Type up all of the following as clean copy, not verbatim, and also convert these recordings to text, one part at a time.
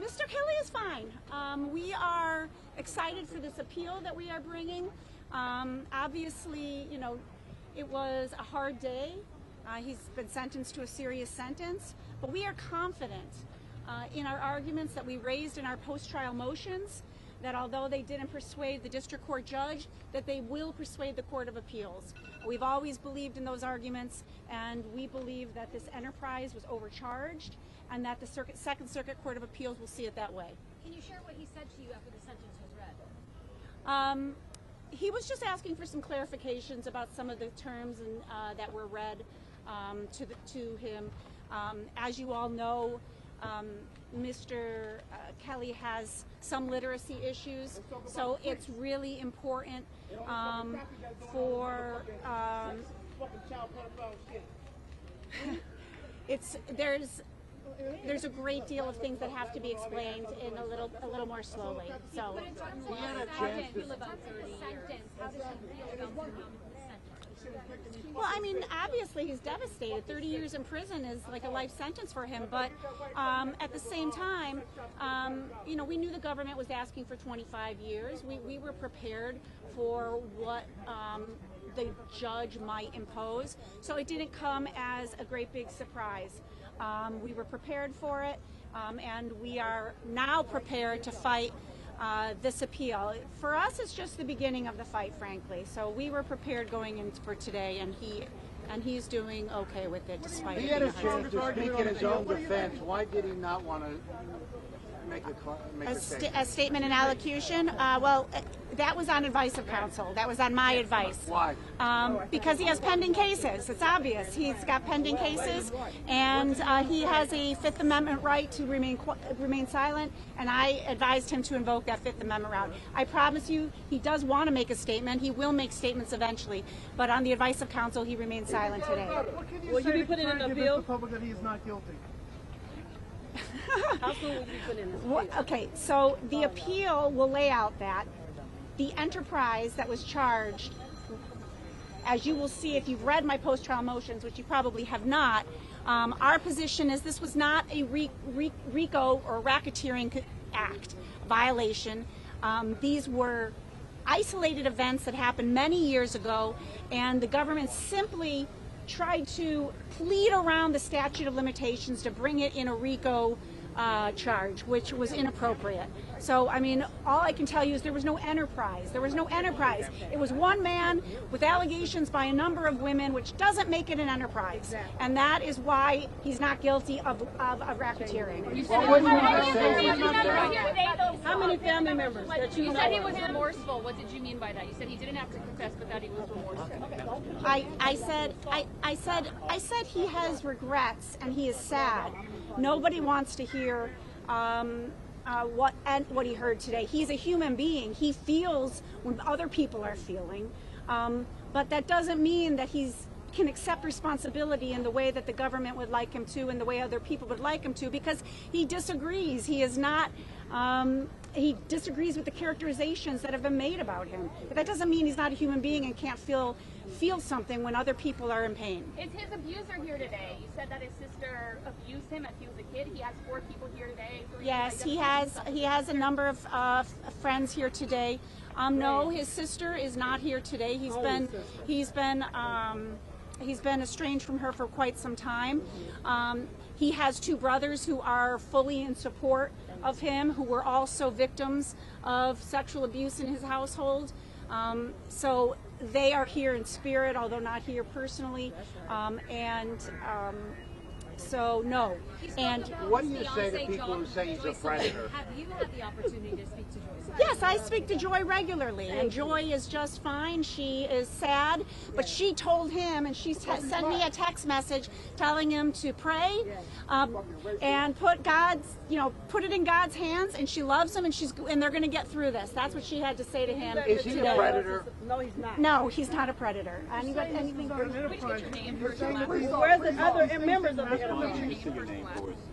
Mr. Kelly is fine. We are excited for this appeal that we are bringing. Obviously, you know, it was a hard day. He's been sentenced to a serious sentence, but we are confident in our arguments that we raised in our post-trial motions, that although they didn't persuade the district court judge, that they will persuade the Court of Appeals. We've always believed in those arguments, and we believe that this enterprise was overcharged and that the Second Circuit Court of Appeals will see it that way. Can you share what he said to you after the sentence was read? He was just asking for some clarifications about some of the terms that were read to him. As you all know, Mr. Kelly has some literacy issues, so it's really important for there's a great deal of things that have to be explained in a little more slowly. So. Well, I mean, obviously he's devastated. 30 years in prison is like a life sentence for him. But at the same time, you know, we knew the government was asking for 25 years. We were prepared for what the judge might impose. So it didn't come as a great big surprise. We were prepared for it, and we are now prepared to fight this appeal. For us, it's just the beginning of the fight, frankly. So we were prepared going in for today, and he's doing okay with it, despite he had a chance to speak in his own defense. Why did he not want to make a statement in allocution? Well, that was on advice of counsel. That was on my advice. Why? Because he has pending cases. It's obvious. He's got pending cases, and he has a Fifth Amendment right to remain silent, and I advised him to invoke that Fifth Amendment right. I promise you, he does want to make a statement. He will make statements eventually, but on the advice of counsel, he remains silent today. Will you be putting in an appeal? The public that he is not guilty. How soon will you put in this appeal? Okay, so the appeal will lay out that the enterprise that was charged, as you will see if you've read my post-trial motions, which you probably have not, our position is this was not a RICO or racketeering act violation. These were isolated events that happened many years ago, and the government simply tried to plead around the statute of limitations to bring it in a RICO charge, which was inappropriate. So, I mean, all I can tell you is there was no enterprise. There was no enterprise. It was one man with allegations by a number of women, which doesn't make it an enterprise. And that is why he's not guilty of racketeering. How many family members that you know? You said he was remorseful. What did you mean by that? You said he didn't have to confess, but that he was remorseful. I said he has regrets and he is sad. Nobody wants to hear what he heard today. He's a human being. He feels when other people are feeling, but that doesn't mean that he can accept responsibility in the way that the government would like him to and the way other people would like him to, because he disagrees. He is not. He disagrees with the characterizations that have been made about him. But that doesn't mean he's not a human being and can't feel something when other people are in pain. Is his abuser here today? You said that his sister abused him as he was a kid. He has 4 people here today. Yes, he has a number of friends here today. No, his sister is not here today. He's been estranged from her for quite some time. He has 2 brothers who are fully in support of him, who were also victims of sexual abuse in his household. So they are here in spirit, although not here personally. So no. And what do you say to people who say he's a predator? Have you had the opportunity to speak to Joy? yes, I speak to Joy regularly, and Joy is just fine. She is sad, but she told him, and she sent me a text message telling him to pray and put it in God's hands, and she loves him, and they're going to get through this. That's what she had to say to him. Is he a predator? No, he's not. No, he's not a predator. Anything going on? Where's the other members of the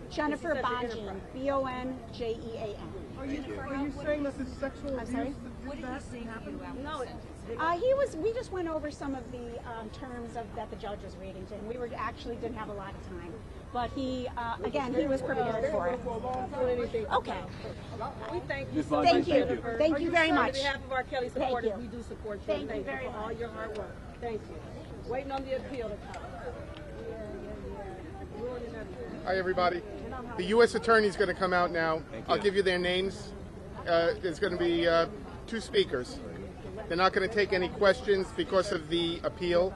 Jennifer Bonjean, Bonjean. Are you saying this is sexual abuse? I'm sorry? What did he say to you afterwards? We just went over some of the terms that the judge was reading to him. We actually didn't have a lot of time. But he, again, he was prepared for it. Okay. We thank you. Thank you. Thank you very much. On behalf of our Kelly supporters, you. we do support you. Thank you very for all much. your hard work. Thank you. Waiting on the appeal to come. Hi, everybody. The U.S. Attorney is going to come out now. I'll give you their names. There's going to be 2 speakers. They're not going to take any questions because of the appeal.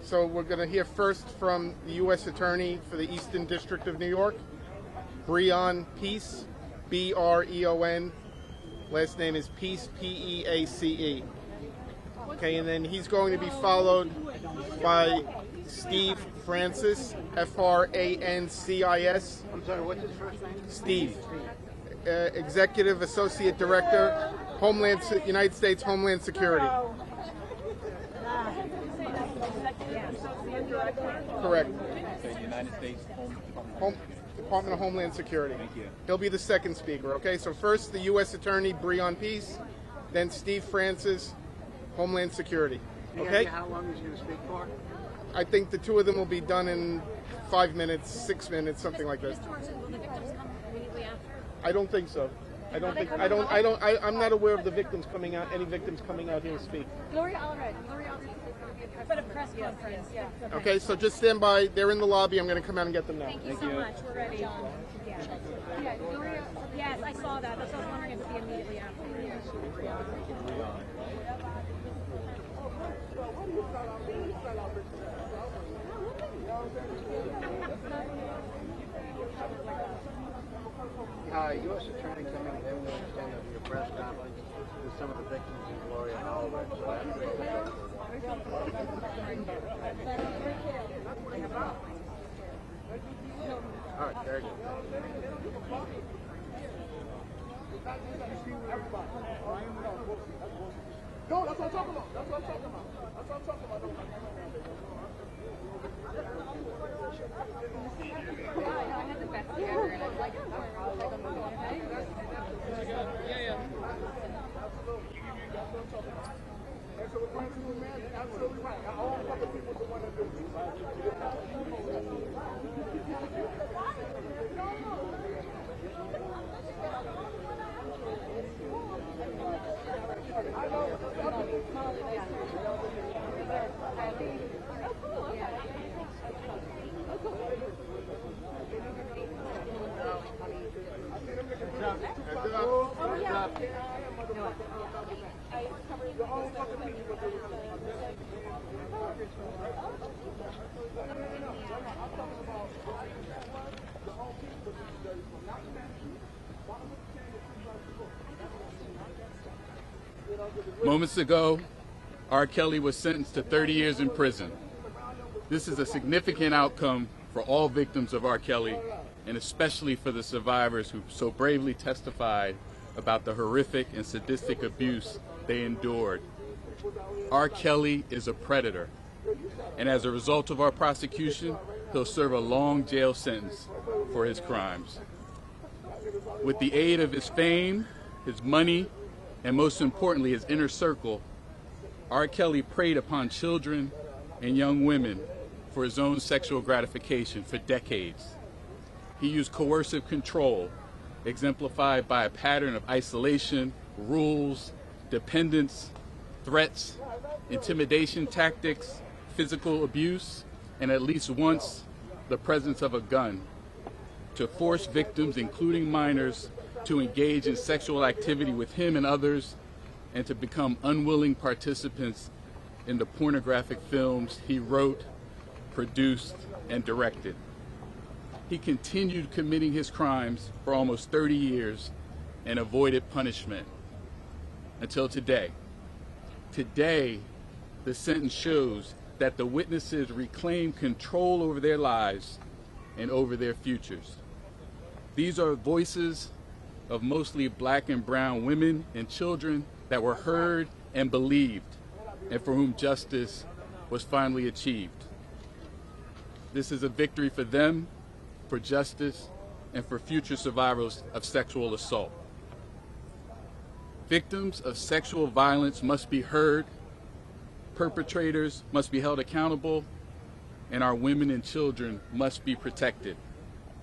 So we're going to hear first from the U.S. Attorney for the Eastern District of New York, Breon Peace, B-R-E-O-N. Last name is Peace, P-E-A-C-E. Okay, and then he's going to be followed by Steve Francis, F-R-A-N-C-I-S. I'm sorry, what's his first name? Steve, Executive Associate Director, United States Homeland Security. Correct. United States Department of Homeland Security. Thank you. He'll be the second speaker, okay? So first the U.S. Attorney, Breon Peace, then Steve Francis, Homeland Security. Any Okay? idea how long he's going to speak for? I think the 2 of them will be done in 5 minutes, 6 minutes, something like that. I don't think so. I'm not aware of the victims coming out, any victims coming out here to speak. Gloria Allred. For the press conference. Yeah. Okay, so just stand by. They're in the lobby. I'm going to come out and get them now. Thank you so much. We're ready. Yeah, Gloria. Yes, I saw that. That's what I was wondering if it would be immediately after. U.S. Attorney coming in with your press conference with some of the victims in Gloria Allred. All right, very good. No, that's what I'm talking about. That's what I'm talking about. That's what I'm talking about. Absolutely right. All other people the one that do Moments ago, R. Kelly was sentenced to 30 years in prison. This is a significant outcome for all victims of R. Kelly, and especially for the survivors who so bravely testified about the horrific and sadistic abuse they endured. R. Kelly is a predator, and as a result of our prosecution, he'll serve a long jail sentence for his crimes. With the aid of his fame, his money, and most importantly, his inner circle, R. Kelly preyed upon children and young women for his own sexual gratification for decades. He used coercive control, exemplified by a pattern of isolation, rules, dependence, threats, intimidation tactics, physical abuse, and at least once, the presence of a gun, to force victims, including minors, to engage in sexual activity with him and others, and to become unwilling participants in the pornographic films he wrote, produced, and directed. He continued committing his crimes for almost 30 years and avoided punishment until today. Today, the sentence shows that the witnesses reclaim control over their lives and over their futures. These are voices of mostly black and brown women and children that were heard and believed, and for whom justice was finally achieved. This is a victory for them, for justice, and for future survivors of sexual assault. Victims of sexual violence must be heard, perpetrators must be held accountable, and our women and children must be protected.